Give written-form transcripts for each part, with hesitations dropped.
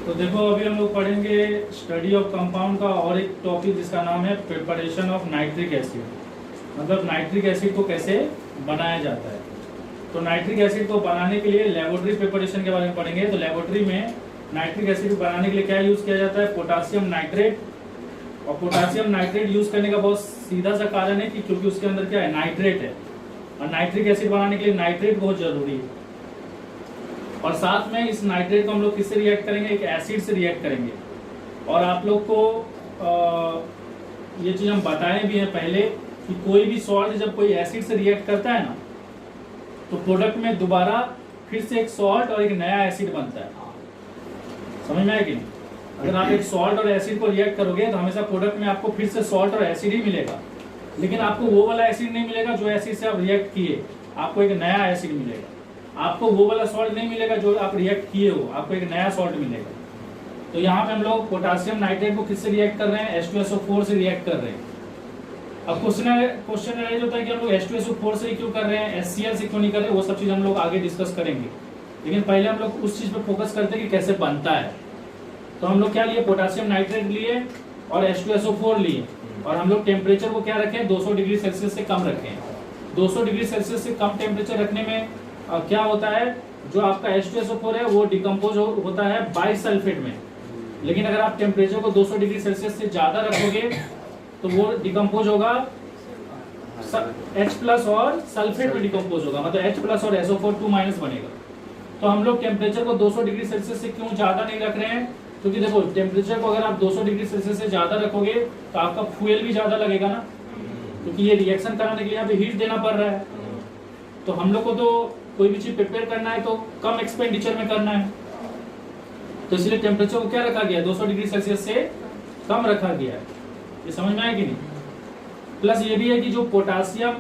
तो देखो अभी हम लोग पढ़ेंगे स्टडी ऑफ कंपाउंड का और एक टॉपिक जिसका नाम है प्रिपरेशन ऑफ नाइट्रिक एसिड, मतलब नाइट्रिक एसिड को कैसे बनाया जाता है। तो नाइट्रिक एसिड को बनाने के लिए लेबोरेटरी प्रिपरेशन के बारे में पढ़ेंगे। तो लेबोरेटरी में नाइट्रिक एसिड बनाने के लिए क्या यूज़ किया जाता है, पोटासियम नाइट्रेट। और पोटासियम नाइट्रेट यूज़ करने का बहुत सीधा सा कारण है कि क्योंकि उसके अंदर क्या है, नाइट्रेट है, और नाइट्रिक एसिड बनाने के लिए नाइट्रेट बहुत जरूरी है। और साथ में इस नाइट्रेट को हम लोग किससे रिएक्ट करेंगे, एक एसिड से रिएक्ट करेंगे। और आप लोग को ये चीज़ हम बताए भी हैं पहले कि कोई भी सॉल्ट जब कोई एसिड से रिएक्ट करता है ना, तो प्रोडक्ट में दोबारा फिर से एक सॉल्ट और एक नया एसिड बनता है। समझ में आया कि नहीं? अगर आप एक सॉल्ट और एसिड को रिएक्ट करोगे तो हमेशा प्रोडक्ट में आपको फिर से सॉल्ट और एसिड ही मिलेगा, लेकिन आपको वो वाला एसिड नहीं मिलेगा जो एसिड से आप रिएक्ट किए, आपको एक नया एसिड मिलेगा। आपको वो वाला सॉल्ट नहीं मिलेगा जो आप रिएक्ट किए हो, आपको एक नया सॉल्ट मिलेगा। तो यहाँ पे हम लोग पोटासियम नाइट्रेट को किससे रिएक्ट कर रहे हैं, H2SO4 से रिएक्ट कर रहे हैं। अब क्वेश्चन रेज होता है कि हम लोग H2SO4 से क्यों कर रहे हैं, HCl से क्यों नहीं कर रहे, वो सब चीज़ हम लोग आगे डिस्कस करेंगे। लेकिन पहले हम लोग उस चीज़ पे फोकस करते हैं कि कैसे बनता है। तो हम लोग क्या लिए, पोटासियम नाइट्रेट लिए और H2SO4 लिए, और हम लोग टेम्परेचर को क्या रखें, 200 डिग्री सेल्सियस से कम रखें। 200 डिग्री सेल्सियस से कम टेम्परेचर रखने में क्या होता है, जो आपका H2SO4 है वो डिकम्पोज होता है बाइसल्फेट में। लेकिन अगर आप टेम्परेचर को 200 डिग्री सेल्सियस से ज़्यादा रखोगे तो वो डिकम्पोज होगा H+ और सल्फेट में डिकम्पोज होगा, मतलब H+ और SO4 2- बनेगा। तो हम लोग टेम्परेचर को 200 डिग्री सेल्सियस से क्यों ज़्यादा नहीं रख रहे हैं, क्योंकि देखो टेम्परेचर को अगर आप 200 डिग्री सेल्सियस से ज़्यादा रखोगे तो आपका फ्यूल भी ज़्यादा लगेगा ना, क्योंकि ये रिएक्शन कराने के लिए यहाँ पे हीट देना पड़ रहा है। तो हम लोग को तो कोई भी चीज़ प्रिपेयर करना है तो कम एक्सपेंडिचर में करना है, तो इसलिए टेम्परेचर को क्या रखा गया है, 200 डिग्री सेल्सियस से कम रखा गया है। ये समझ में आया कि नहीं? प्लस ये भी है कि जो पोटासियम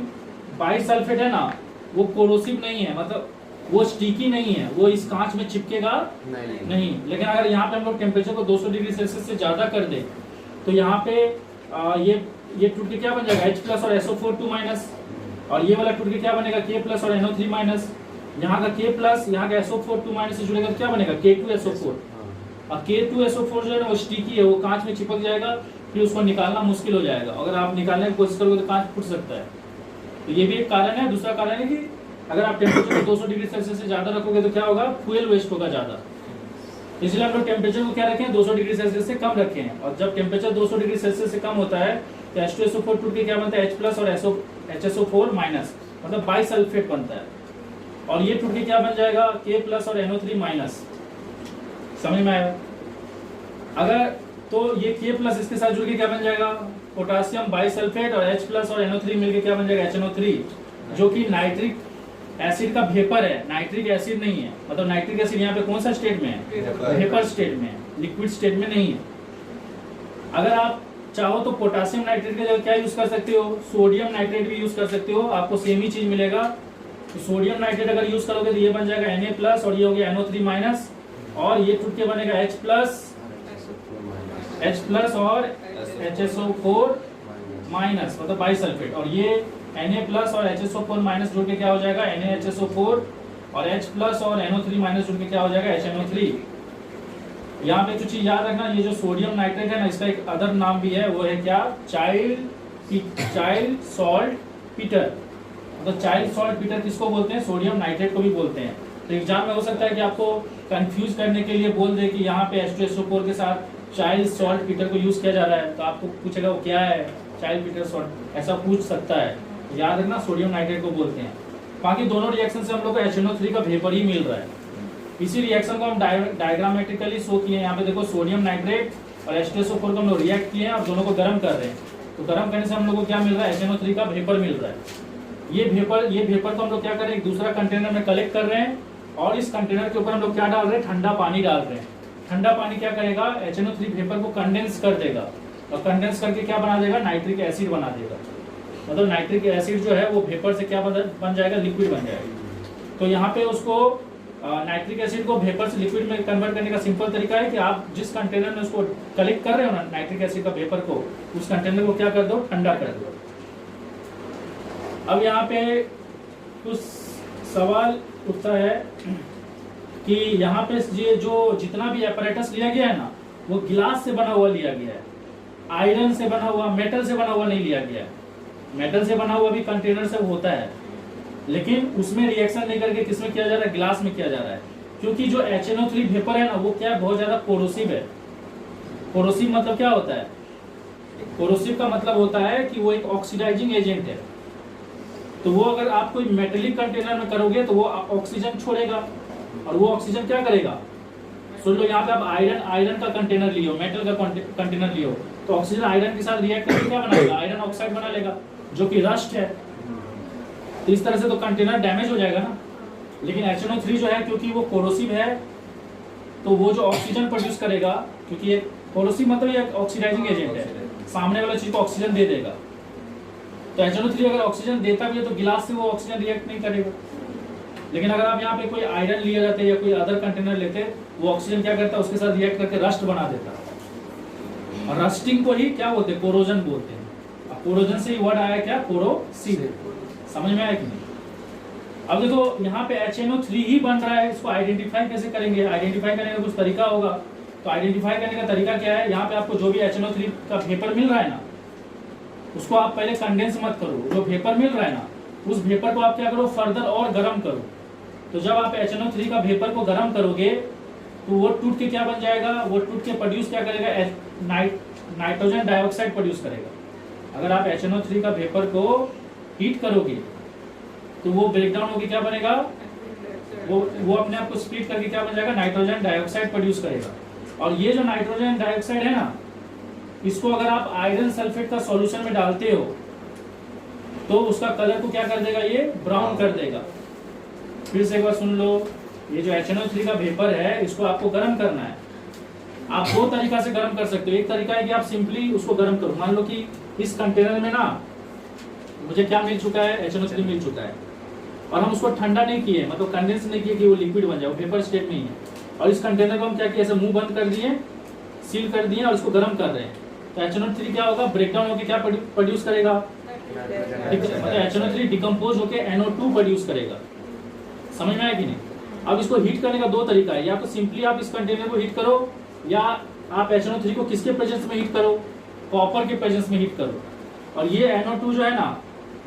बाइसल्फेट है ना, वो कोरोसिव नहीं है, मतलब वो स्टिकी नहीं है, वो इस कांच में चिपकेगा नहीं। लेकिन अगर यहाँ पे हम लोग टेम्परेचर को 200 डिग्री सेल्सियस से ज़्यादा कर दे तो यहाँ पे ये टूट के क्या बन जाएगा, H+ और SO4 2-, और ये वाला टूट के क्या बनेगा, K+ और NO3-। यहाँ का K+, यहाँ का SO4 2- से जुड़ेगा तो क्या बनेगा, K2SO4। और K2SO4 जो है ना वो स्टिकी है, वो कांच में चिपक जाएगा, फिर उसको निकालना मुश्किल हो जाएगा। अगर आप निकालने की कोशिश करोगे तो कांच फूट सकता है। तो ये भी एक कारण है। दूसरा कारण है कि अगर आप टेम्परेचर को 200 डिग्री सेल्सियस से ज़्यादा रखोगे तो क्या होगा, फ्यूल वेस्ट होगा ज़्यादा। इसलिए हम लोग टेम्परेचर को क्या रखें, 200 डिग्री सेल्सियस से कम रखें हैं। और जब टेम्परेचर 200 डिग्री सेल्सियस से कम होता है तो H2SO4 टूट के क्या बनता है, H+ और HSO4-, मतलब बाइसल्फेट बनता है। और ये टूट के क्या बन जाएगा, K+ और NO3-। समझ में आया? अगर तो ये K+ इसके साथ जुड़ के क्या बन जाएगा, पोटासियम बाइसल्फेट, और H+ और NO3 मिलके क्या बन जाएगा, HNO3, जो कि नाइट्रिक एसिड का वेपर है, नाइट्रिक एसिड नहीं है। मतलब नाइट्रिक एसिड यहाँ पे कौन सा स्टेट में है, वेपर स्टेट में है, लिक्विड स्टेट में नहीं है। अगर आप चाहो तो पोटासियम नाइट्रेट की जगह क्या यूज कर सकते हो, सोडियम नाइट्रेट भी यूज कर सकते हो, आपको सेम ही चीज मिलेगा। तो सोडियम नाइट्रेट अगर यूज करोगे तो ये बन जाएगा Na+, और ये हो गया NO3-, और ये टूट के बनेगा H+ और HSO4-, मतलब बाइसल्फेट। और ये Na+ और HSO4- जुड़ के क्या हो जाएगा, NaHSO4, और H+ और NO3- जुड़ के क्या हो जाएगा, HNO3। यहाँ पे कुछ चीज याद रखना, ये जो सोडियम नाइट्रेट है ना, इसका एक अदर नाम भी है, वो है क्या, चाइल्ड सॉल्ट पीटर। मतलब चाइल्ड सॉल्ट पीटर किसको बोलते हैं, सोडियम नाइट्रेट को भी बोलते हैं। तो एग्जाम में हो सकता है कि आपको कंफ्यूज करने के लिए बोल दे कि यहाँ पे H2SO4 के साथ चाइल्ड सॉल्ट पीटर को यूज किया जा रहा है, तो आपको पूछेगा वो क्या है, चाइल्ड पीटर सॉल्ट, ऐसा पूछ सकता है। याद रखना सोडियम नाइट्रेट को बोलते हैं। बाकी दोनों रिएक्शन से हम लोग को HNO3 का वेपर ही मिल रहा है। इसी रिएक्शन को हम डायग्रामेटिकली शो किए हैं। यहाँ पे देखो सोडियम नाइट्रेट और H2SO4 को हम लोग रिएक्ट किए हैं और दोनों को गर्म कर रहे हैं। तो गर्म करने से हम लोग को क्या मिल रहा है, HNO3 का वेपर मिल रहा है। ये वेपर को हम लोग क्या कर रहे हैं, एक दूसरा कंटेनर में कलेक्ट कर रहे हैं, और इस कंटेनर के ऊपर हम लोग क्या डाल रहे हैं, ठंडा पानी डाल रहे हैं। ठंडा पानी क्या करेगा, HNO3 वेपर को कंडेंस कर देगा, और कंडेंस करके क्या बना देगा, नाइट्रिक एसिड बना देगा। मतलब नाइट्रिक एसिड जो है वो वेपर से क्या बन जाएगा, लिक्विड बन जाएगा। तो यहाँ पे उसको नाइट्रिक एसिड को वेपर से लिक्विड में कन्वर्ट करने का सिंपल तरीका है कि आप जिस कंटेनर में उसको कलेक्ट कर रहे हो ना नाइट्रिक एसिड का वेपर को, उस कंटेनर को क्या कर दो, ठंडा कर दो। अब यहाँ पे कुछ सवाल उठता है कि यहाँ पे ये जो जितना भी apparatus लिया गया है ना, वो गिलास से बना हुआ लिया गया है, आयरन से बना हुआ, मेटल से बना हुआ नहीं लिया गया है। मेटल से बना हुआ भी कंटेनर से होता है, लेकिन उसमें रिएक्शन नहीं करके किसमें किया जा रहा है, गिलास में किया जा रहा है। क्योंकि जो HNO3 वेपर है ना, वो क्या है, बहुत ज्यादा कोरोसिव है। कोरोसिव मतलब क्या होता है, कोरोसिव का मतलब होता है कि वो एक ऑक्सीडाइजिंग एजेंट है। तो वो अगर आप कोई मेटेलिक कंटेनर में करोगे तो वो ऑक्सीजन छोड़ेगा, और वो ऑक्सीजन क्या करेगा, सुन लो, यहाँ पे आप आयरन का कंटेनर लियो, मेटल का कंटेनर लियो, तो ऑक्सीजन आयरन के साथ रिएक्ट करके क्या बनाएगा, आयरन ऑक्साइड बना लेगा, जो कि रस्ट है। तो इस तरह से तो कंटेनर डैमेज हो जाएगा ना। लेकिन HNO3 जो है, क्योंकि वो कोरोसिव है, तो वो जो ऑक्सीजन प्रोड्यूस करेगा, क्योंकि ये कोरोसिव मतलब ये ऑक्सीडाइजिंग एजेंट है, सामने वाला चीज को ऑक्सीजन दे देगा। तो HNO3 अगर ऑक्सीजन देता भी है तो गिलास से वो ऑक्सीजन रिएक्ट नहीं करेगा। लेकिन अगर आप यहाँ पे कोई आयरन लिए जाते या कोई अदर कंटेनर लेते, वो ऑक्सीजन क्या करता है, उसके साथ रिएक्ट करके रस्ट बना देता। और रस्टिंग को ही क्या बोलते हैं, कोरोजन बोलते हैं। अब कोरोजन से ही वर्ड आया क्या, कोरोसिव। समझ में आया कि नहीं? अब देखो यहाँ पे HNO3 ही बन रहा है, इसको आइडेंटिफाई कैसे करेंगे, आइडेंटिफाई करने का कुछ तरीका होगा। तो आइडेंटिफाई करने का तरीका क्या है, यहाँ पे आपको जो भी HNO3 का वेपर मिल रहा है ना, उसको आप पहले कंडेंस मत करो। जो वेपर मिल रहा है ना, उस वेपर को आप क्या करो, फर्दर और गर्म करो। तो जब आप HNO3 का वेपर को गर्म करोगे तो वो टूट के क्या बन जाएगा, वो टूट के प्रोड्यूस क्या करेगा, नाइट्रोजन डाइऑक्साइड प्रोड्यूस करेगा। अगर आप HNO3 का वेपर को हीट करोगे तो वो ब्रेकडाउन होकर क्या बनेगा, वो अपने आप को स्प्लिट करके क्या बन जाएगा, नाइट्रोजन डाइऑक्साइड प्रोड्यूस करेगा। और ये जो नाइट्रोजन डाइऑक्साइड है ना, इसको अगर आप आयरन सल्फेट का सॉल्यूशन में डालते हो तो उसका कलर को क्या कर देगा, ये ब्राउन कर देगा। फिर से एक बार सुन लो, ये जो HNO3 का वेपर है, इसको आपको गर्म करना है। आप दो तरीका से गर्म कर सकते हो। एक तरीका है कि आप सिंपली उसको गर्म करो। मान लो कि इस कंटेनर में ना मुझे क्या मिल चुका है, HNO3 मिल चुका है, और हम उसको ठंडा नहीं किए, मतलब कंडेंस नहीं किए कि वो लिक्विड बन जाए, वो वेपर स्टेट में ही है। और इस कंटेनर को हम क्या किए, ऐसे मुंह बंद कर दिए, सील कर दिए और इसको गर्म कर रहे हैं। तो HNO3 क्या होगा, ब्रेकडाउन होकर क्या प्रोड्यूस करेगा, मतलब HNO3 डिकम्पोज होकर NO2 प्रोड्यूस करेगा। समझ में आया कि नहीं? अब इसको हीट करने का दो तरीका है, या तो सिंपली आप इस कंटेनर को हीट करो, या आप HNO3 को किसके प्रेजेंस में हीट करो, कॉपर के प्रेजेंस में हीट करो। और ये NO2 जो है ना,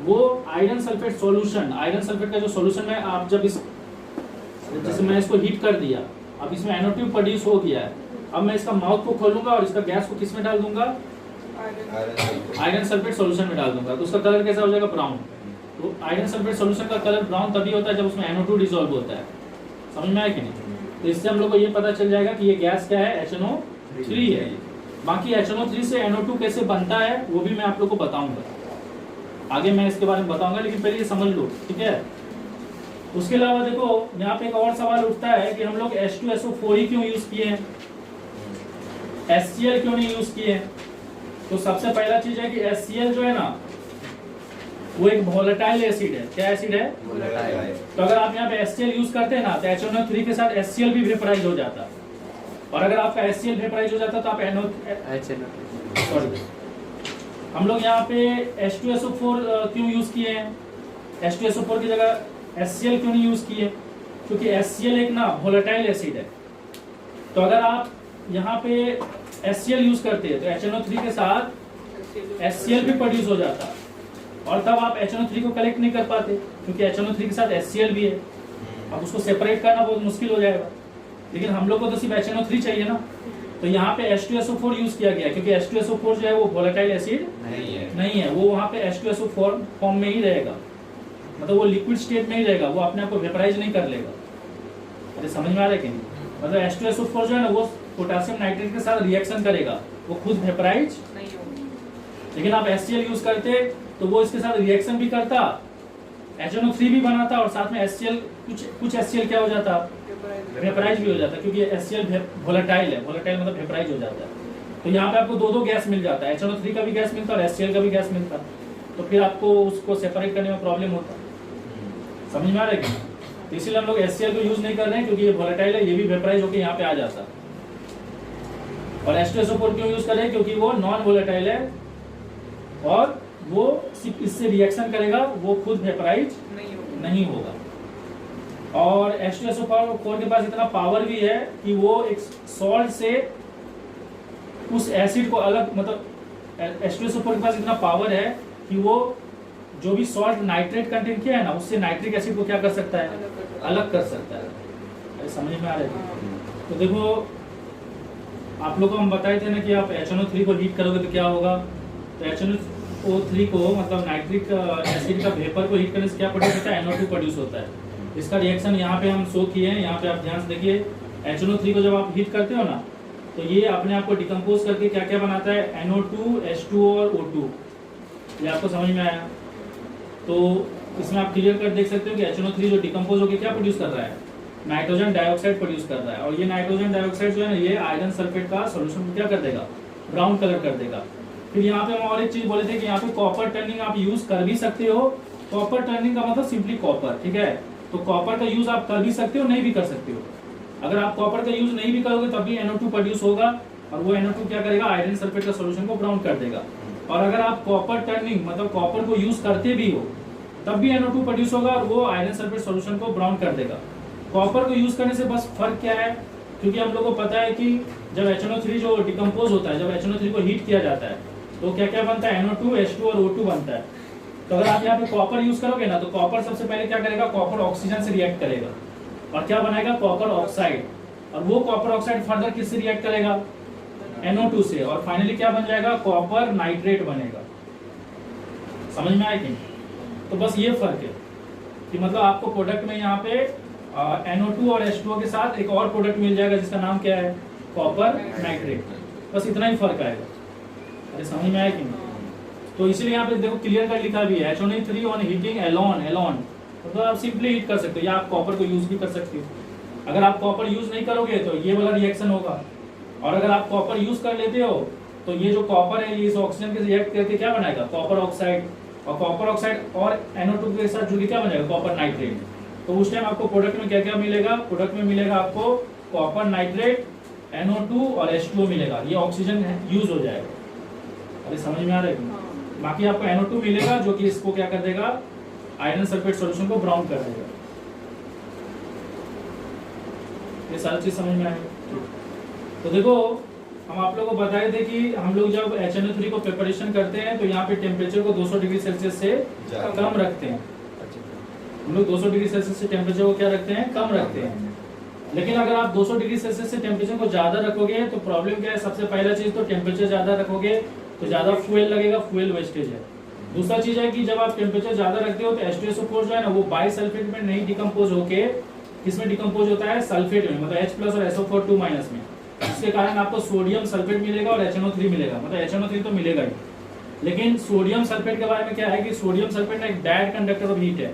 वो iron sulphate solution, iron sulphate का जो सॉल्यूशन है, आप जब इस जैसे मैं इसको हीट कर दिया, अब इसमें NO2 प्रोड्यूस हो गया है। अब मैं इसका माउथ को खोलूंगा और इसका गैस को किस में डाल दूंगा, आयरन सल्फेट सॉल्यूशन में डाल दूंगा। तो उसका कलर कैसा हो जाएगा, ब्राउन। तो आयरन सल्फेट सॉल्यूशन का कलर ब्राउन तभी होता है जब उसमें NO2 डिसॉल्व होता है। समझ में आया कि नहीं? तो इससे हम लोग को ये पता चल जाएगा कि ये गैस क्या है, HNO3 है। बाकी HNO3 से NO2 कैसे बनता है वो भी मैं आप लोग को बताऊंगा, आगे मैं इसके बारे में बताऊंगा, लेकिन पहले ये समझ लो, ठीक है। उसके अलावा देखो यहाँ पे एक और सवाल उठता है कि हम लोग H2SO4 ही क्यों यूज किए हैं, HCl क्यों नहीं यूज किए हैं। तो सबसे पहला चीज है कि HCl जो है ना, वो एक वोलेटाइल एसिड है। क्या एसिड है, वोलेटाइल। तो अगर आप यहाँ पे HCl यूज करते हैं ना, तो HNO3 के साथ HCl भी वेपराइज हो जाता। और अगर आपका HCl वेपराइज हो जाता तो आप हम लोग यहाँ पे H2SO4 क्यों यूज किए हैं, H2SO4 की जगह HCl क्यों नहीं यूज किए, क्योंकि HCl एक ना वोलेटाइल एसिड है। तो अगर आप यहाँ पे HCl यूज करते हैं तो HNO3 के साथ HCl भी प्रोड्यूस हो जाता, और तब आप HNO3 को कलेक्ट नहीं कर पाते, क्योंकि HNO3 के साथ HCl भी है। अब उसको सेपरेट करना बहुत मुश्किल हो जाएगा। लेकिन हम लोग को तो सिर्फ HNO3 चाहिए ना, तो यहाँ पे H2SO4 यूज किया गया, क्योंकि H2SO4 जो है वो वोलेटाइल एसिड नहीं है, वो वहाँ पे H2SO4 फॉर्म में ही रहेगा, मतलब वो लिक्विड स्टेट में ही रहेगा, वो अपने आप को वेपराइज नहीं कर लेगा। अरे समझ में आ रहा है कि नहीं? मतलब H2SO4 जो है ना, वो पोटेशियम नाइट्रेट के साथ रिएक्शन करेगा, वो खुद वेपराइज नहीं होगा। लेकिन आप HCl यूज करते तो वो इसके साथ रिएक्शन भी करता, HNO3 भी बनाता, और साथ में HCl कुछ HCl क्या हो जाता, वेपराइज भी हो जाता, क्योंकि HCl वोलेटाइल है, वोलेटाइल मतलब वेपराइज हो जाता है। तो यहाँ पे आपको दो गैस मिल जाता है, HNO3 का भी गैस मिलता और HCl का भी गैस मिलता, तो फिर आपको उसको सेपरेट करने में प्रॉब्लम होता। समझ में आ रहा है? तो इसीलिए हम लोग HCl को यूज नहीं कर रहे हैं, क्योंकि ये वोलेटाइल है, ये भी वेपराइज होकर यहाँ पे आ जाता। और H2SO4 क्यों यूज करें, क्योंकि वो नॉन वोलेटाइल है और वो सिर्फ इससे रिएक्शन करेगा, वो खुद वेपराइज नहीं होगा। और H2SO4 के पास इतना पावर भी है कि वो एक सॉल्ट से उस एसिड को अलग, मतलब H2SO4 के पास इतना पावर है कि वो जो भी सॉल्ट नाइट्रेट कंटेंट किया है ना, उससे नाइट्रिक एसिड को क्या कर सकता है, अलग कर सकता है। अरे समझ में आ रहा है? तो देखो आप लोग को हम बताए थे ना कि आप HNO3 को हीट करोगे तो क्या होगा। तो HNO3 को मतलब नाइट्रिक एसिड का वेपर को हीट करने से क्या प्रोड्यूस होता है, NO2 प्रोड्यूस होता है। इसका रिएक्शन यहाँ पे हम शो किए हैं, यहाँ पे आप ध्यान से देखिए। HNO3 को जब आप हीट करते हो ना, तो ये अपने आप को डिकम्पोज करके क्या क्या बनाता है, NO2, H2O और O2। ये आपको समझ में आया? तो इसमें आप क्लियर कर देख सकते हो कि HNO3 जो डिकम्पोज होकर क्या प्रोड्यूस कर रहा है, नाइट्रोजन डाइऑक्साइड प्रोड्यूस कर रहा है। और ये नाइट्रोजन डाइऑक्साइड जो है ना, ये आयरन सल्फेट का सॉल्यूशन को क्या कर देगा, ब्राउन कलर कर देगा। फिर यहाँ पे हम और एक चीज बोले थे कि यहाँ पे कॉपर टर्निंग आप यूज कर भी सकते हो। कॉपर टर्निंग का मतलब सिंपली कॉपर, ठीक है। तो कॉपर का यूज आप कर भी सकते हो, नहीं भी कर सकते हो। अगर आप कॉपर का यूज नहीं भी करोगे तब भी NO2 प्रोड्यूस होगा, और वो NO2 क्या करेगा, आयरन सल्फेट का सॉल्यूशन को ब्राउन कर देगा। और अगर आप कॉपर टर्निंग मतलब कॉपर को यूज करते भी हो तब भी NO2 प्रोड्यूस होगा, और वो आयरन सल्फेट सॉल्यूशन को ब्राउन कर देगा। कॉपर को यूज करने से बस फर्क क्या है, क्योंकि हम लोग को पता है कि जब HNO3 जो डिकम्पोज होता है, जब HNO3 को हीट किया जाता है तो क्या क्या बनता है, NO2, H2 और O2 बनता है। तो अगर आप यहाँ पे कॉपर यूज करोगे ना, तो कॉपर सबसे पहले क्या करेगा, कॉपर ऑक्सीजन से रिएक्ट करेगा और क्या बनाएगा, कॉपर ऑक्साइड। और वो कॉपर ऑक्साइड फर्दर किससे रिएक्ट करेगा, NO2 से, और फाइनली क्या बन जाएगा, कॉपर नाइट्रेट बनेगा। समझ में आया कि नहीं? तो बस ये फर्क है कि मतलब आपको प्रोडक्ट में यहाँ पे NO2 और H2O के साथ एक और प्रोडक्ट मिल जाएगा जिसका नाम क्या है, कॉपर नाइट्रेट। बस इतना ही फर्क आएगा। अरे समझ में आया कि नहीं? तो इसलिए यहाँ पे देखो क्लियर कर लिखा भी है, HNO3 ऑन हीटिंग एलोन मतलब आप सिंपली हीट कर सकते हो, या आप कॉपर को यूज भी कर सकते हो। अगर आप कॉपर यूज नहीं करोगे तो ये वाला रिएक्शन होगा, और अगर आप कॉपर यूज कर लेते हो तो ये जो कॉपर है ये इस ऑक्सीजन के रिएक्ट करके क्या बनाएगा, कॉपर ऑक्साइड, और कॉपर ऑक्साइड और NO2 के साथ जुड़ के क्या बनेगा, कॉपर नाइट्रेट। तो उस टाइम आपको प्रोडक्ट में क्या क्या मिलेगा, प्रोडक्ट में मिलेगा आपको कॉपर नाइट्रेट, NO2 और H2O मिलेगा, ये ऑक्सीजन यूज हो जाएगा। अरे समझ में आ रहा है? बाकी आपको NO2 मिलेगा जो कि इसको क्या कर देगा, आयरन सल्फेट सॉल्यूशन को ब्राउन कर देगा। ये सारी चीज समझ में आएगी। तो देखो हम आप लोगों को बताए थे कि हम लोग जब HNO3 को प्रिपरेशन करते हैं तो यहाँ पे टेम्परेचर को 200 डिग्री सेल्सियस से कम रखते हैं। हम लोग 200 डिग्री सेल्सियस से टेम्परेचर को क्या रखते हैं, कम रखते हैं। लेकिन अगर आप 200 डिग्री सेल्सियस से टेम्परेचर को ज्यादा रखोगे तो प्रॉब्लम क्या है, सबसे पहला चीज तो टेम्परेचर ज्यादा रखोगे तो ज्यादा फ्यूल लगेगा, फ्यूल वेस्टेज है। दूसरा चीज है कि जब आप टेम्परेचर ज्यादा रखते हो तो H2SO4 जो है ना, वो बाई सल्फेट में नहीं डिकम्पोज होके किसमें डिकम्पोज होता है, सल्फेट में, मतलब H+ और SO4 2- में। इसके कारण आपको सोडियम सल्फेट मिलेगा और HNO3 मिलेगा, मतलब HNO3 तो मिलेगा ही। लेकिन सोडियम सल्फेट के बारे में क्या है कि सोडियम सल्फेट एक बैड कंडक्टर ऑफ हीट है।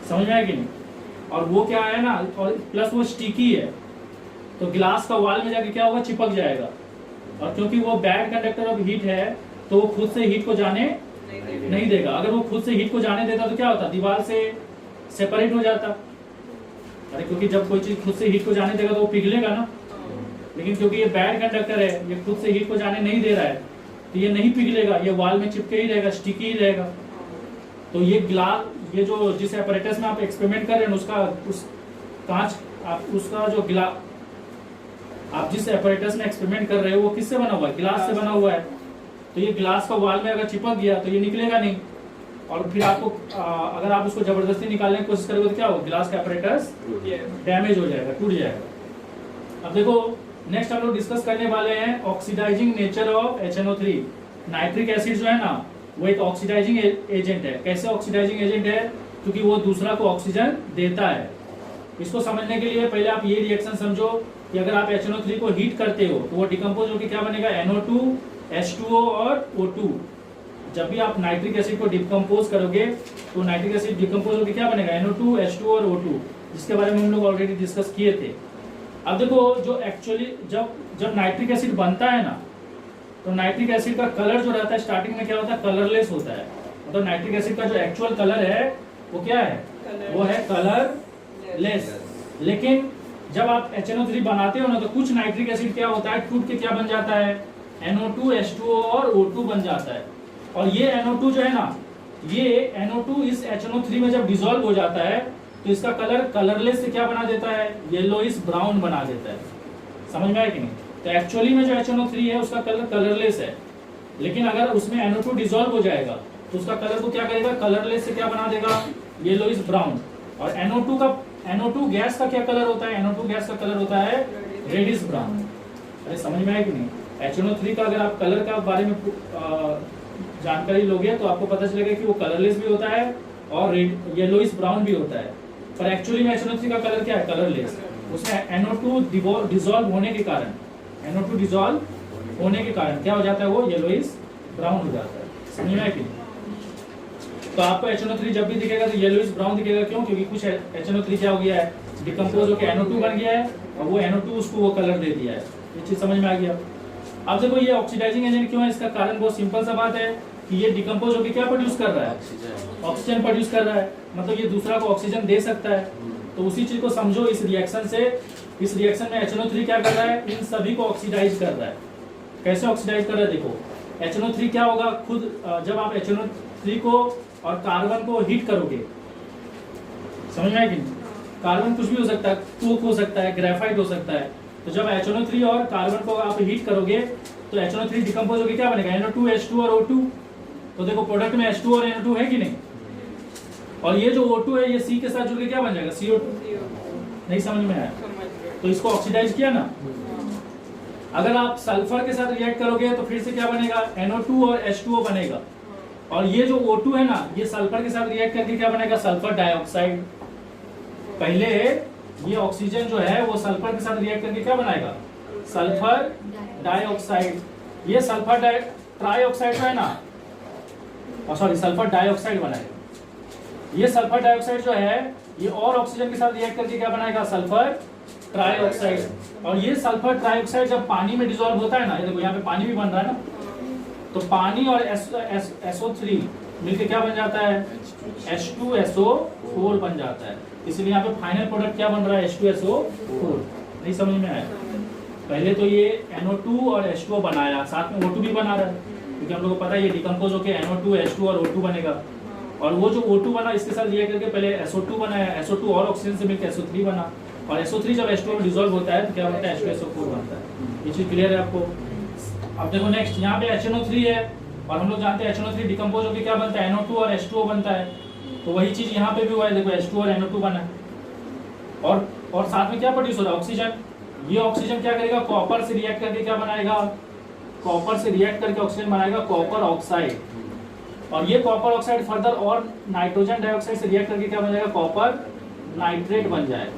समझ में आया कि नहीं? और वो क्या है ना, और प्लस वो स्टिकी है, तो गिलास का वॉल में जाके क्या होगा, चिपक जाएगा। और क्योंकि वो बैड कंडक्टर ऑफ हीट है तो वो खुद से हीट को जाने नहीं देगा। अगर वो खुद से हीट को जाने देता तो क्या होता, दीवार से सेपरेट हो जाता। अरे क्योंकि जब कोई चीज खुद से हीट को जाने देगा तो वो पिघलेगा ना, लेकिन क्योंकि ये बैड कंडक्टर है, ये खुद से हीट को जाने नहीं दे रहा है, तो ये नहीं पिघलेगा, ये वॉल में चिपके ही रहेगा, स्टिकी ही रहेगा। तो ये ग्लास, ये जो जिस एपरेटस में आप एक्सपेरिमेंट कर रहे हैं उसका उस कांच, आप उसका जो गिलास, आप जिस एपरेटस में एक्सपेरिमेंट कर रहे हो वो किससे बना हुआ है, ग्लास से बना हुआ है। तो ये ग्लास का वॉल में अगर चिपक गया तो ये निकलेगा नहीं, और फिर आपको अगर आप उसको जबरदस्ती निकालने की कोशिश करोगे तो क्या होगा, ग्लास का एपरेटस डैमेज हो जाएगा, टूट जाएगा। अब देखो नेक्स्ट हम लोग डिस्कस करने वाले हैं oxidising nature of HNO3। Nitric acid जो है ना, वो एक ऑक्सीडाइजिंग एजेंट है। कैसे ऑक्सीडाइजिंग एजेंट है, क्योंकि वो दूसरा को ऑक्सीजन देता है। इसको समझने के लिए पहले आप ये रिएक्शन समझो कि अगर आप HNO3 को हीट करते हो तो वो डिकम्पोज होकर क्या बनेगा, NO2, H2O और O2। जब भी आप नाइट्रिक एसिड को डिकम्पोज करोगे तो नाइट्रिक एसिड डिकम्पोज होकर क्या बनेगा, NO2, H2O और O2, जिसके बारे में हम लोग ऑलरेडी डिस्कस किए थे। अब देखो जो एक्चुअली जब नाइट्रिक एसिड बनता है ना, तो नाइट्रिक एसिड का कलर जो रहता है स्टार्टिंग में क्या होता है, कलरलेस होता है। मतलब नाइट्रिक एसिड का जो एक्चुअल कलर है वो क्या है, वो है कलरलेस। लेकिन जब आप HNO3 बनाते हो ना, तो कुछ नाइट्रिक एसिड क्या होता है, टूट के क्या बन जाता है, NO2, H2O और O2 बन जाता है। और ये NO2 जो है ना, ये NO2 इस HNO3 में जब डिसॉल्व हो जाता है तो तो इसका कलर कलरलेस से क्या बना देता है, येलोइश ब्राउन बना देता है। समझ में आया कि नहीं? तो एक्चुअली में जो HNO3 है उसका कलर कलरलेस है, लेकिन अगर उसमें NO2 डिसॉल्व हो जाएगा तो उसका कलर को क्या करेगा, कलरलेस से क्या बना देगा, येलोइश ब्राउन। और NO2 गैस का क्या कलर होता है, NO2 गैस का कलर होता है रेडिश ब्राउन। अरे समझ में आया कि नहीं? HNO3 का अगर आप कलर का बारे में जानकारी लोगे तो आपको पता चलेगा कि वो कलरलेस भी होता है और येलोइश ब्राउन भी होता है। पर एक्चुअली में HNO3 का कलर क्या है, कलरलेस। उसमें NO2 डिसॉल्व होने के कारण, NO2 डिसॉल्व होने के कारण क्या हो जाता है, वो येलोइश ब्राउन हो जाता है। समझ में आया कि नहीं? तो आपको HNO3 जब भी दिखेगा तो येलोइश ब्राउन दिखेगा। क्यों? क्योंकि कुछ HNO3 क्या हो गया है, डिकम्पोज होकर NO2 बन गया है और वो NO2 उसको वो कलर दे दिया है। ये चीज समझ में आ गया। अब देखो ये ऑक्सीडाइजिंग एजेंट क्यों है, इसका कारण बहुत सिंपल सा बात है कि ये डिकम्पोज होकर क्या प्रोड्यूस कर रहा है, ऑक्सीजन प्रोड्यूस कर रहा है। मतलब ये दूसरा को ऑक्सीजन दे सकता है। तो उसी चीज को समझो, इस रिएक्शन में HNO3 क्या कर रहा है, इन सभी को ऑक्सीडाइज कर रहा है। कैसे ऑक्सीडाइज कर रहा है, देखो HNO3 क्या होगा, खुद जब आप HNO3 को और कार्बन को हीट करोगे, समझ में आया कि नहीं? कार्बन कुछ भी हो सकता है, कोक हो सकता है, ग्रेफाइट हो सकता है। तो जब HNO3 और कार्बन को आप हीट करोगे तो HNO3 डिकम्पोज होकर क्या बनेगा, NO2 H2 और O2। तो देखो प्रोडक्ट में H2 और NO2 है कि नहीं, और ये जो O2 है ये C के साथ जुड़ के क्या बन जाएगा, CO2। नहीं समझ में आया? तो इसको ऑक्सीडाइज किया ना। अगर आप सल्फर के साथ रिएक्ट करोगे तो फिर से क्या बनेगा, NO2 और H2O बनेगा। और ये जो O2 है ना, ये सल्फर के साथ रिएक्ट करके क्या बनेगा, सल्फर डाइऑक्साइड। पहले ये ऑक्सीजन जो है वो सल्फर के साथ रिएक्ट करके क्या बनाएगा, सल्फर डाइऑक्साइड। ये सल्फर ट्राइऑक्साइड है ना, सॉरी सल्फर डाइऑक्साइड बनाएगा। ये सल्फर डाइऑक्साइड जो है ये और ऑक्सीजन के साथ रिएक्ट करके क्या बनाएगा, सल्फर ट्राइऑक्साइड। और ये सल्फर ट्राइऑक्साइड जब पानी में डिसॉल्व होता है ना, ये देखो यहाँ पे पानी भी बन रहा है ना, तो पानी और SO3 मिलके क्या बन जाता है, H2SO4 बन जाता है। इसलिए यहाँ पे फाइनल प्रोडक्ट क्या बन रहा है, H2SO4। नहीं समझ में आया? पहले तो ये NO2 और H2O बनाया, साथ में O2 भी बना रहा है, क्योंकि हम लोग को पता है ये डिकम्पोज होकर NO2 H2 और O2 बनेगा। और वो जो O2 बना इसके साथ रिएक्ट करके पहले SO2 बनाया, SO2 और ऑक्सीजन से मिलकर SO3 बना, और SO3 जब H2O में डिसॉल्व होता है तो क्या बनता है, H2SO4 बनता है। ये चीज क्लियर है आपको? अब देखो नेक्स्ट, यहाँ पे HNO3 है और हम लोग जानते हैं HNO3 डिकम्पोज होकर क्या बनता है, NO2 और H2O बनता है। तो वही चीज यहाँ पे भी हुआ है, देखो H2 और NO2 बना है, और साथ में क्या प्रोड्यूस हो रहा है, ऑक्सीजन। ये ऑक्सीजन क्या करेगा, कॉपर से रिएक्ट करके क्या बनाएगा, कॉपर से रिएक्ट करके ऑक्सीजन बनाएगा कॉपर ऑक्साइड। और ये कॉपर ऑक्साइड फर्दर और नाइट्रोजन डाइऑक्साइड से रिएक्ट करके क्या बन जाएगा, कॉपर नाइट्रेट बन जाएगा।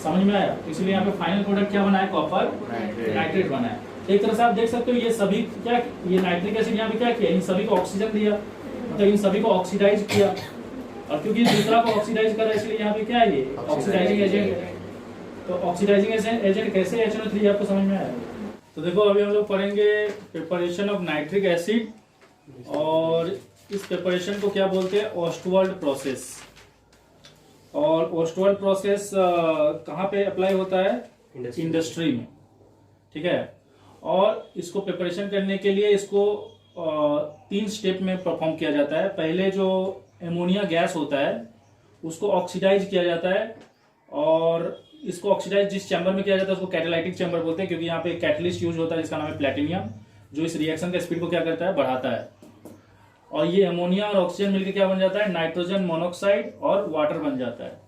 समझ में आया? इसलिए यहाँ पे फाइनल प्रोडक्ट क्या बना है, कॉपर नाइट्रेट बना है। एक तरह से आप देख सकते हो ये सभी क्या, ये नाइट्रिक एसिड यहाँ पे क्या किया, इन सभी को ऑक्सीजन दिया, मतलब इन सभी को ऑक्सीडाइज किया। और क्योंकि दूसरा को ऑक्सीडाइज कर रहा है इसलिए यहाँ पे क्या है, ये ऑक्सीडाइजिंग एजेंट है। तो ऑक्सीडाइजिंग एजेंट कैसे HNO3 आपको समझ में आया? तो देखो अभी हम लोग पढ़ेंगे प्रिपरेशन ऑफ नाइट्रिक एसिड, और इस प्रिपरेशन को क्या बोलते हैं, ओस्टवाल्ड प्रोसेस। और ओस्टवाल्ड प्रोसेस कहाँ पे अप्लाई होता है, इंडस्ट्री में। ठीक है। और इसको प्रिपरेशन करने के लिए इसको 3 स्टेप में परफॉर्म किया जाता है। पहले जो एमोनिया गैस होता है उसको ऑक्सीडाइज किया जाता है, और इसको ऑक्सीडाइज जिस चैम्बर में किया जाता है उसको कैटालाइटिक चैम्बर बोलते हैं, क्योंकि यहाँ पे कैटलिस्ट यूज होता है जिसका नाम है प्लेटिनियम, जो इस रिएक्शन का स्पीड को क्या करता है, बढ़ाता है। और ये अमोनिया और ऑक्सीजन मिलकर क्या बन जाता है, नाइट्रोजन मोनोऑक्साइड और वाटर बन जाता है।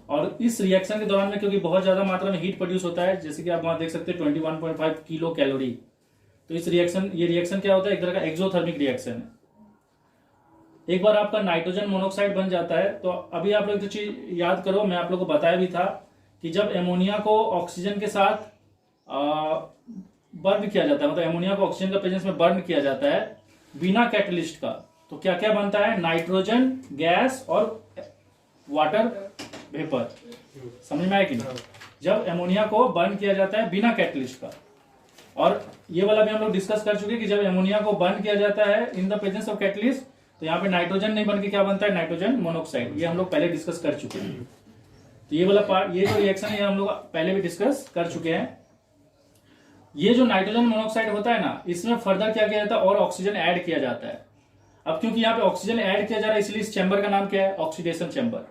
और इस रिएक्शन के दौरान में क्योंकि बहुत ज्यादा मात्रा में हीट प्रोड्यूस होता है, जैसे कि आप वहां देख सकते हैं 21.5 किलो कैलोरी। तो इस ये रिएक्शन क्या होता है, एक तरह का एक्सोथर्मिक रिएक्शन है। एक बार आपका नाइट्रोजन मोनोऑक्साइड बन जाता है, तो अभी आप लोग जो चीज याद करो, मैं आप लोग को बताया भी था कि जब एमोनिया को ऑक्सीजन के साथ बर्न किया जाता है, मतलब एमोनिया को ऑक्सीजन का प्रेजेंस में बर्न किया जाता है बिना कैटलिस्ट का, तो क्या क्या बनता है, नाइट्रोजन गैस और वाटर वेपर। समझ में आया कि नहीं? जब एमोनिया को बर्न किया जाता है बिना कैटलिस्ट का। और ये वाला भी हम लोग डिस्कस कर चुके हैं कि जब एमोनिया को बर्न किया जाता है in the presence of catalyst, तो यहाँ पे नाइट्रोजन नहीं बन के क्या बनता है, नाइट्रोजन मोनोऑक्साइड। ये हम लोग पहले डिस्कस कर चुके हैं। तो ये वाला पार्ट, ये जो रिएक्शन है हम लोग पहले भी डिस्कस कर चुके हैं। ये जो नाइट्रोजन मोनोऑक्साइड होता है ना, इसमें फर्दर क्या किया जाता है, और ऑक्सीजन ऐड किया जाता है। अब क्योंकि यहाँ पे ऑक्सीजन ऐड किया जा रहा है, इसलिए इस चैम्बर का नाम क्या है, ऑक्सीडेशन चैम्बर।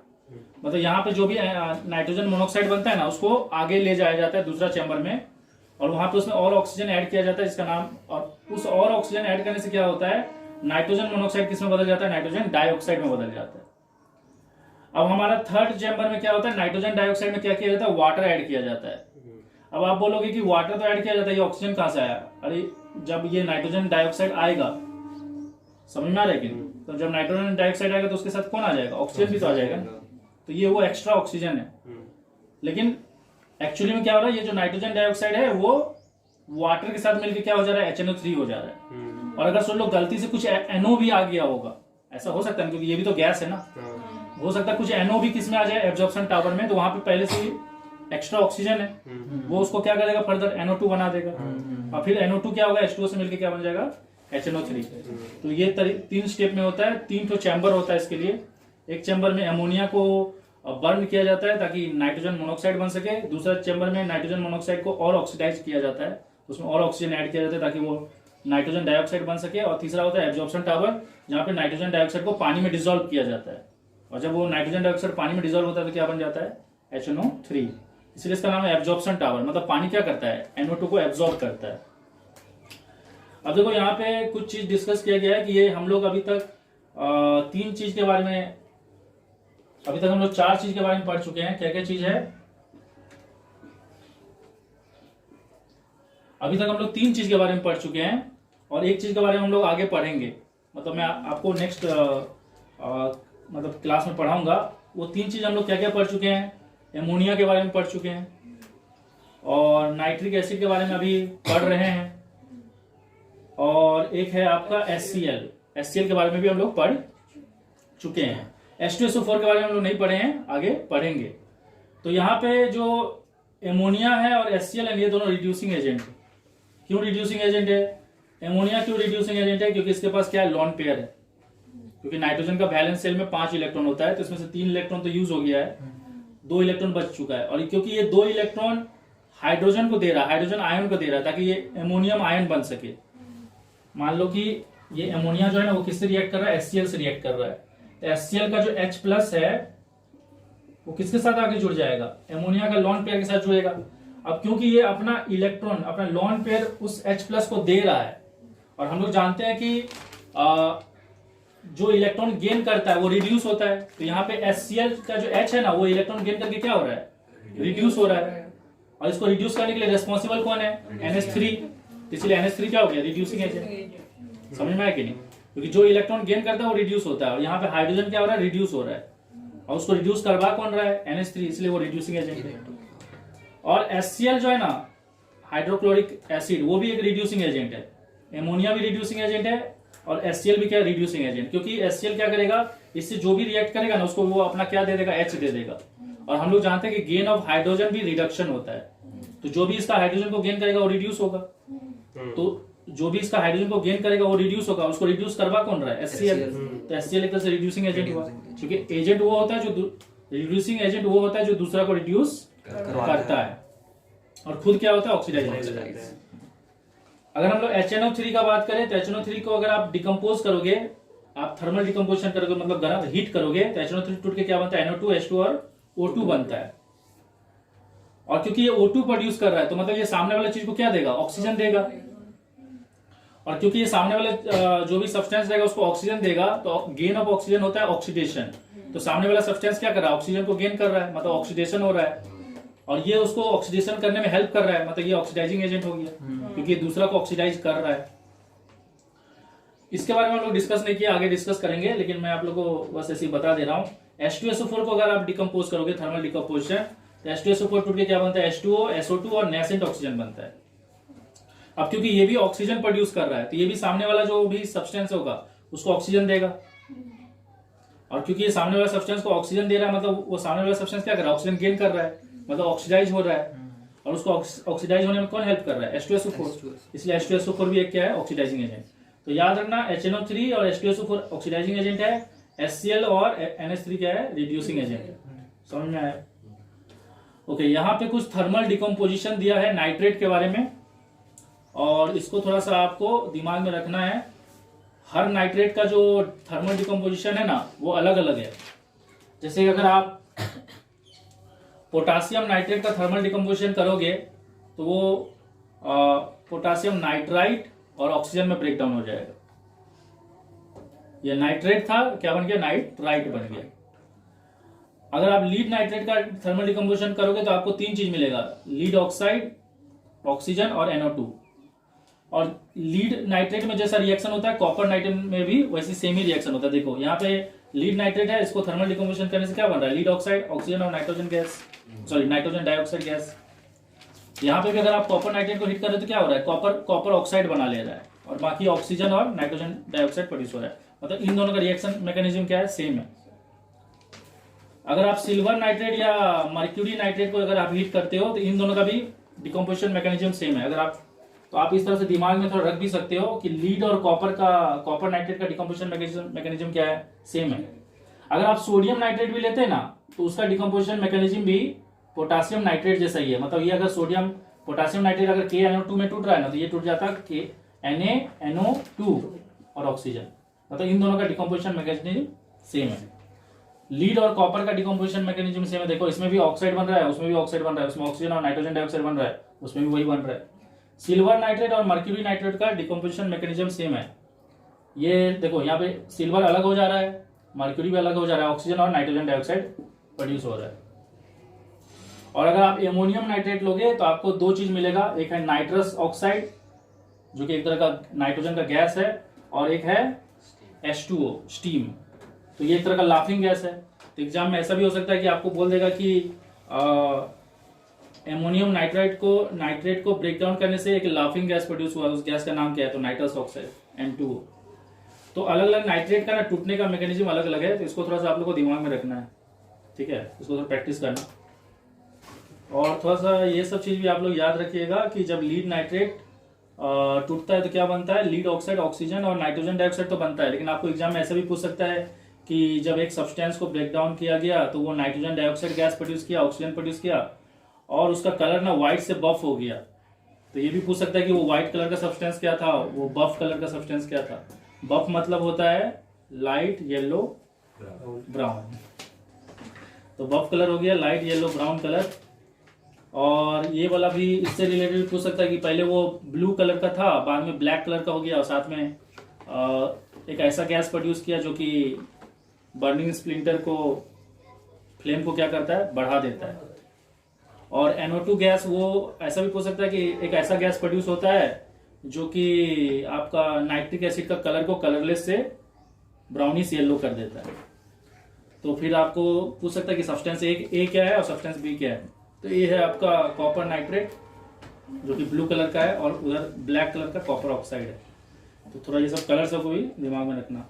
मतलब यहाँ पे जो भी नाइट्रोजन मोनोऑक्साइड बनता है ना, उसको आगे ले जाया जाता है दूसरा चैम्बर में, और वहां पे उसमें और ऑक्सीजन ऐड किया जाता है, इसका नाम, और उस और ऑक्सीजन ऐड करने से क्या होता है, नाइट्रोजन मोनोऑक्साइड किस में बदल जाता है, नाइट्रोजन डाइऑक्साइड में बदल जाता है। अब हमारा थर्ड चैम्बर में क्या होता है, नाइट्रोजन डाइऑक्साइड में क्या किया जाता है, वाटर ऐड किया जाता है। अब आप बोलोगे कि वाटर तो ऐड किया जाता है, ये ऑक्सीजन कहां से आया? अरे जब ये नाइट्रोजन डाइऑक्साइड आएगा, समझ में आ रहा है कि नहीं? तो जब नाइट्रोजन डाइऑक्साइड आएगा तो उसके साथ कौन आ जाएगा, ऑक्सीजन भी तो आ जाएगा ना। तो ये वो एक्स्ट्रा ऑक्सीजन है, लेकिन एक्चुअली में क्या हो रहा है, ये जो नाइट्रोजन डाइऑक्साइड है वो वाटर के साथ मिलकर क्या हो जा रहा है, HNO3 हो जा रहा है। और अगर सोच लो गलती से कुछ NO भी आ गया होगा, ऐसा हो सकता है क्योंकि ये भी तो गैस है ना, हो सकता है कुछ NO भी किस में आ जाए, एब्जॉर्प्शन टावर में, तो वहां पे पहले से एक्स्ट्रा ऑक्सीजन है, वो उसको क्या करेगा, फर्दर NO2 बना देगा, और फिर NO2 क्या होगा, H2O से मिलकर क्या बन जाएगा, HNO3। तो ये 3 स्टेप में होता है, 3 तो चैम्बर होता है इसके लिए। एक चैम्बर में अमोनिया को बर्न किया जाता है ताकि नाइट्रोजन मोनोऑक्साइड बन सके, दूसरा चैम्बर में नाइट्रोजन मोनोऑक्साइड को और ऑक्सीडाइज किया जाता है, उसमें और ऑक्सीजन ऐड किया जाता है ताकि वो नाइट्रोजन डाइऑक्साइड बन सके, और तीसरा होता है एब्जॉर्प्शन टावर, जहाँ पे नाइट्रोजन डाइऑक्साइड को पानी में डिसॉल्व किया जाता है, और जब वो नाइट्रोजन डाइऑक्साइड पानी में डिसॉल्व होता है तो क्या बन जाता है, HNO3। इसलिए इसका नाम है एब्जॉर्प्शन टावर, मतलब पानी क्या करता है, NO2 को एब्जॉर्ब करता है। अब देखो यहाँ पे कुछ चीज डिस्कस किया गया है कि ये हम लोग अभी तक 3 चीज के बारे में, अभी तक हम लोग 4 चीज के बारे में पढ़ चुके हैं। क्या क्या चीज है, अभी तक हम लोग 3 चीज के बारे में पढ़ चुके हैं, और एक चीज के बारे में हम लोग आगे पढ़ेंगे, मतलब मैं आपको नेक्स्ट मतलब क्लास में पढ़ाऊंगा। वो 3 चीज हम लोग क्या क्या पढ़ चुके हैं, एमोनिया के बारे में पढ़ चुके हैं, और नाइट्रिक एसिड के बारे में अभी पढ़ रहे हैं, और एक है आपका HCl के बारे में भी हम लोग पढ़ चुके हैं। H2SO4 के बारे में हम लोग नहीं पढ़े हैं, आगे पढ़ेंगे। तो यहाँ पे जो एमोनिया है और HCl है, ये दोनों रिड्यूसिंग एजेंट है। क्यों रिड्यूसिंग एजेंट है, एमोनिया क्यों रिड्यूसिंग एजेंट है, क्योंकि इसके पास क्या है, लॉन पेयर है। क्योंकि नाइट्रोजन का वैलेंस सेल में 5 इलेक्ट्रॉन होता है, तो इसमें से 3 इलेक्ट्रॉन तो यूज हो गया है, 2 इलेक्ट्रॉन बच चुका है, और क्योंकि ये 2 इलेक्ट्रॉन हाइड्रोजन को दे रहा है, हाइड्रोजन आयन को दे रहा है, ताकि ये एमोनियम आयन बन सके। मान लो कि ये एमोनिया जो है ना, वो किससे रिएक्ट कर रहा है, HCl से रिएक्ट कर रहा है। तो HCl का जो H+ है वो किसके साथ आगे जुड़ जाएगा, एमोनिया का लॉन पेयर के साथ जुड़ेगा। अब क्योंकि ये अपना इलेक्ट्रॉन, अपना लॉन पेयर उस H+ को दे रहा है, और हम लोग जानते हैं कि जो इलेक्ट्रॉन गेन करता है वो रिड्यूस होता है, तो यहाँ पे HCl का जो H है ना, वो इलेक्ट्रॉन गेन करके क्या हो रहा है, रिड्यूस हो रहा है, और इसको रिड्यूस करने के लिए रेस्पॉन्सिबल कौन है, NH3। इसलिए NH3 क्या हो गया, रिड्यूसिंग एजेंट। समझ में आया कि नहीं, क्योंकि जो इलेक्ट्रॉन गेन करता है वो रिड्यूस होता है, और यहाँ पे हाइड्रोजन क्या हो रहा है, रिड्यूस हो रहा है, और उसको रिड्यूस करवा कौन रहा है, NH3, इसलिए वो रिड्यूसिंग एजेंट है। और HCl जो है ना, हाइड्रोक्लोरिक एसिड, वो भी एक रिड्यूसिंग एजेंट है। एमोनिया भी रिड्यूसिंग एजेंट है, और HCl भी क्या, रिड्यूसिंग एजेंट। क्योंकि HCl क्या करेगा, इससे जो भी रिएक्ट करेगा ना, उसको वो अपना क्या दे देगा, H दे देगा। और हम लोग जानते हैं कि गेन ऑफ हाइड्रोजन भी रिडक्शन होता है, तो जो भी इसका हाइड्रोजन को गेन करेगा वो रिड्यूस होगा, तो जो भी इसका हाइड्रोजन को गेन करेगा वो रिड्यूस होगा, उसको रिड्यूस करवा कौन रहा है, HCl। तो HCl एक तरह से रिड्यूसिंग एजेंट हुआ, क्योंकि एजेंट वो होता है जो, रिड्यूसिंग एजेंट वो होता है जो दूसरा को रिड्यूस करता है, और खुद क्या होता है, ऑक्सीडाइज। अगर हम लोग HNO3 का बात करें, तो HNO3 को अगर आप डिकम्पोज करोगे, आप थर्मल डिकम्पोजिशन करोगे, मतलब गर्म हीट करोगे, तो HNO3 टूट के क्या बनता है, NO2, H2 और O2 बनता है। और क्योंकि ये O2 प्रोड्यूस कर रहा है, तो मतलब ये सामने वाले चीज को क्या देगा, ऑक्सीजन देगा, और क्योंकि ये सामने वाले जो भी सब्सटेंस देगा उसको ऑक्सीजन देगा, तो गेन ऑफ ऑक्सीजन होता है ऑक्सीडेशन। तो सामने वाला सब्सटेंस क्या कर रहा है, ऑक्सीजन को गेन कर रहा है, मतलब ऑक्सीडेशन हो रहा है, और ये उसको ऑक्सीडेशन करने में हेल्प कर रहा है, मतलब ये ऑक्सीडाइजिंग एजेंट हो गया, क्योंकि ये दूसरा को ऑक्सीडाइज कर रहा है। इसके बारे में हम लोग डिस्कस नहीं किया, आगे डिस्कस करेंगे, लेकिन मैं आप लोगों को बस ऐसे ही बता दे रहा हूँ। H2SO4 को अगर आप डिकम्पोज करोगे, थर्मल डिकम्पोजिशन, तो H2SO4 टूट के क्या बनता है, H2O, SO2 और नेसेंट ऑक्सीजन बनता है। अब क्योंकि ये भी ऑक्सीजन प्रोड्यूस कर रहा है, तो ये भी सामने वाला जो भी सब्सटेंस होगा उसको ऑक्सीजन देगा, और क्योंकि ये सामने वाला सब्सटेंस को ऑक्सीजन दे रहा है, मतलब वो सामने वाला सब्सटेंस क्या कर रहा है, ऑक्सीजन गेन कर रहा है, मतलब ऑक्सीडाइज हो रहा है, और उसको ऑक्सीडाइज होने में कौन हेल्प कर रहा है, H2SO4। इसलिए H2SO4 भी एक क्या है, ऑक्सीडाइजिंग एजेंट। तो याद रखना, HNO3 और H2SO4 ऑक्सीडाइजिंग एजेंट है, HCl और NH3 क्या है, रिड्यूसिंग एजेंट। समझ में आया? ओके, यहाँ पे कुछ थर्मल डिकम्पोजिशन दिया है नाइट्रेट के बारे में, और इसको थोड़ा सा आपको दिमाग में रखना है। हर नाइट्रेट का जो थर्मल डिकम्पोजिशन है ना, वो अलग अलग है। जैसे अगर आप पोटासियम नाइट्रेट का थर्मल डिकम्पोजिशन करोगे तो वो पोटासियम नाइट्राइट और ऑक्सीजन में ब्रेक डाउन हो जाएगा। ये नाइट्रेट था, क्या बन गया, नाइट्राइट बन गया। अगर आप लीड नाइट्रेट का थर्मल डिकम्पोजिशन करोगे तो आपको 3 चीज मिलेगा, लीड ऑक्साइड, ऑक्सीजन और NO2। और लीड नाइट्रेट में जैसा रिएक्शन होता है कॉपर नाइट्रेट में भी वैसे सेम ही रिएक्शन होता है। देखो यहाँ पे लीड नाइट्रेट है, इसको थर्मल डिकम्पोजिशन करने से क्या बन रहा है, लीड ऑक्साइड, ऑक्सीजन और nitrogen gas, sorry nitrogen dioxide gas. यहाँ पे भी अगर आप कॉपर नाइट्रेट को हिट कर रहे हो तो क्या हो रहा है, कॉपर ऑक्साइड बना ले रहा है और बाकी ऑक्सीजन और नाइट्रोजन डाइऑक्साइड प्रोड्यूस हो रहा है। मतलब इन दोनों का रिएक्शन मैकेनिज्म क्या है, सेम है। अगर आप सिल्वर नाइट्रेट या मर्क्यूरी नाइट्रेट को अगर आप हीट करते हो तो इन दोनों का भी डिकम्पोजिशन मैकेनिज्म सेम है। अगर आप तो आप इस तरह से दिमाग में थोड़ा रख भी सकते हो कि लीड और कॉपर नाइट्रेट का डिकम्पोजिशन मैकेनिज्म क्या है, सेम है। अगर आप सोडियम नाइट्रेट भी लेते हैं ना तो उसका डिकम्पोजिशन मैकेनिज्म भी पोटासियम नाइट्रेट जैसा ही है। मतलब ये अगर पोटासियम नाइट्रेट अगर KNO2 में टूट रहा है ना तो ये टूट जाता है NaNO2 और ऑक्सीजन। मतलब इन दोनों का डिकम्पोजिशन मैकेनिज्म सेम है। लीड और कॉपर का डिकम्पोजिशन मैकेनिज्म सेम है। देखो इसमें भी ऑक्साइड बन रहा है, उसमें भी ऑक्साइड बन रहा है, उसमें ऑक्सीजन और नाइट्रोजन डाइऑक्साइड बन रहा है, उसमें भी वही बन रहा है। सिल्वर नाइट्रेट और मर्क्यूरी नाइट्रेट का डिकम्पोजिशन मैकेनिज्म सेम है। ये देखो यहाँ पे सिल्वर अलग हो जा रहा है, मर्क्यूरी भी अलग हो जा रहा है, ऑक्सीजन और नाइट्रोजन डाइऑक्साइड प्रोड्यूस हो रहा है। और अगर आप एमोनियम नाइट्रेट लोगे तो आपको 2 चीज मिलेगा, एक है नाइट्रस ऑक्साइड जो कि एक तरह का नाइट्रोजन का गैस है, और एक है H2O स्टीम। तो ये एक तरह का लाफिंग गैस है। तो एग्जाम में ऐसा भी हो सकता है कि आपको बोल देगा कि एमोनियम नाइट्रेट को ब्रेक डाउन करने से एक लाफिंग गैस प्रोड्यूस हुआ, उस गैस का नाम क्या है, तो नाइट्रस ऑक्साइड N2O। तो अलग अलग नाइट्रेट का ना टूटने का मैकेनिज्म अलग अलग है, तो इसको थोड़ा सा आप लोग को दिमाग में रखना है, ठीक है, इसको थोड़ा प्रैक्टिस करना। और थोड़ा सा ये सब चीज भी आप लोग याद रखिएगा कि जब लीड नाइट्रेट टूटता है तो क्या बनता है, लीड ऑक्साइड, ऑक्सीजन और नाइट्रोजन डाइऑक्साइड तो बनता है। लेकिन आपको एग्जाम में ऐसा भी पूछ सकता है कि जब एक सब्सटेंस को ब्रेक डाउन किया गया तो वो नाइट्रोजन डाइऑक्साइड गैस प्रोड्यूस किया, ऑक्सीजन प्रोड्यूस किया और उसका कलर ना व्हाइट से बफ हो गया। तो ये भी पूछ सकता है कि वो व्हाइट कलर का सब्सटेंस क्या था, वो बफ कलर का सब्सटेंस क्या था। बफ मतलब होता है लाइट येलो ब्राउन। तो बफ कलर हो गया लाइट येलो ब्राउन कलर। और ये वाला भी इससे रिलेटेड पूछ सकता है कि पहले वो ब्लू कलर का था, बाद में ब्लैक कलर का हो गया और साथ में एक ऐसा गैस प्रोड्यूस किया जो कि बर्निंग स्प्लिंटर को, फ्लेम को क्या करता है, बढ़ा देता है। और NO2 गैस वो ऐसा भी पूछ सकता है कि एक ऐसा गैस प्रोड्यूस होता है जो कि आपका नाइट्रिक एसिड का कलर को कलरलेस से ब्राउनिश येलो कर देता है। तो फिर आपको पूछ सकता है कि सब्सटेंस ए क्या है और सब्सटेंस बी क्या है। तो ये है आपका कॉपर नाइट्रेट जो कि ब्लू कलर का है और उधर ब्लैक कलर का कॉपर ऑक्साइड है। तो थोड़ा ये सब कलर सबको भी दिमाग में रखना।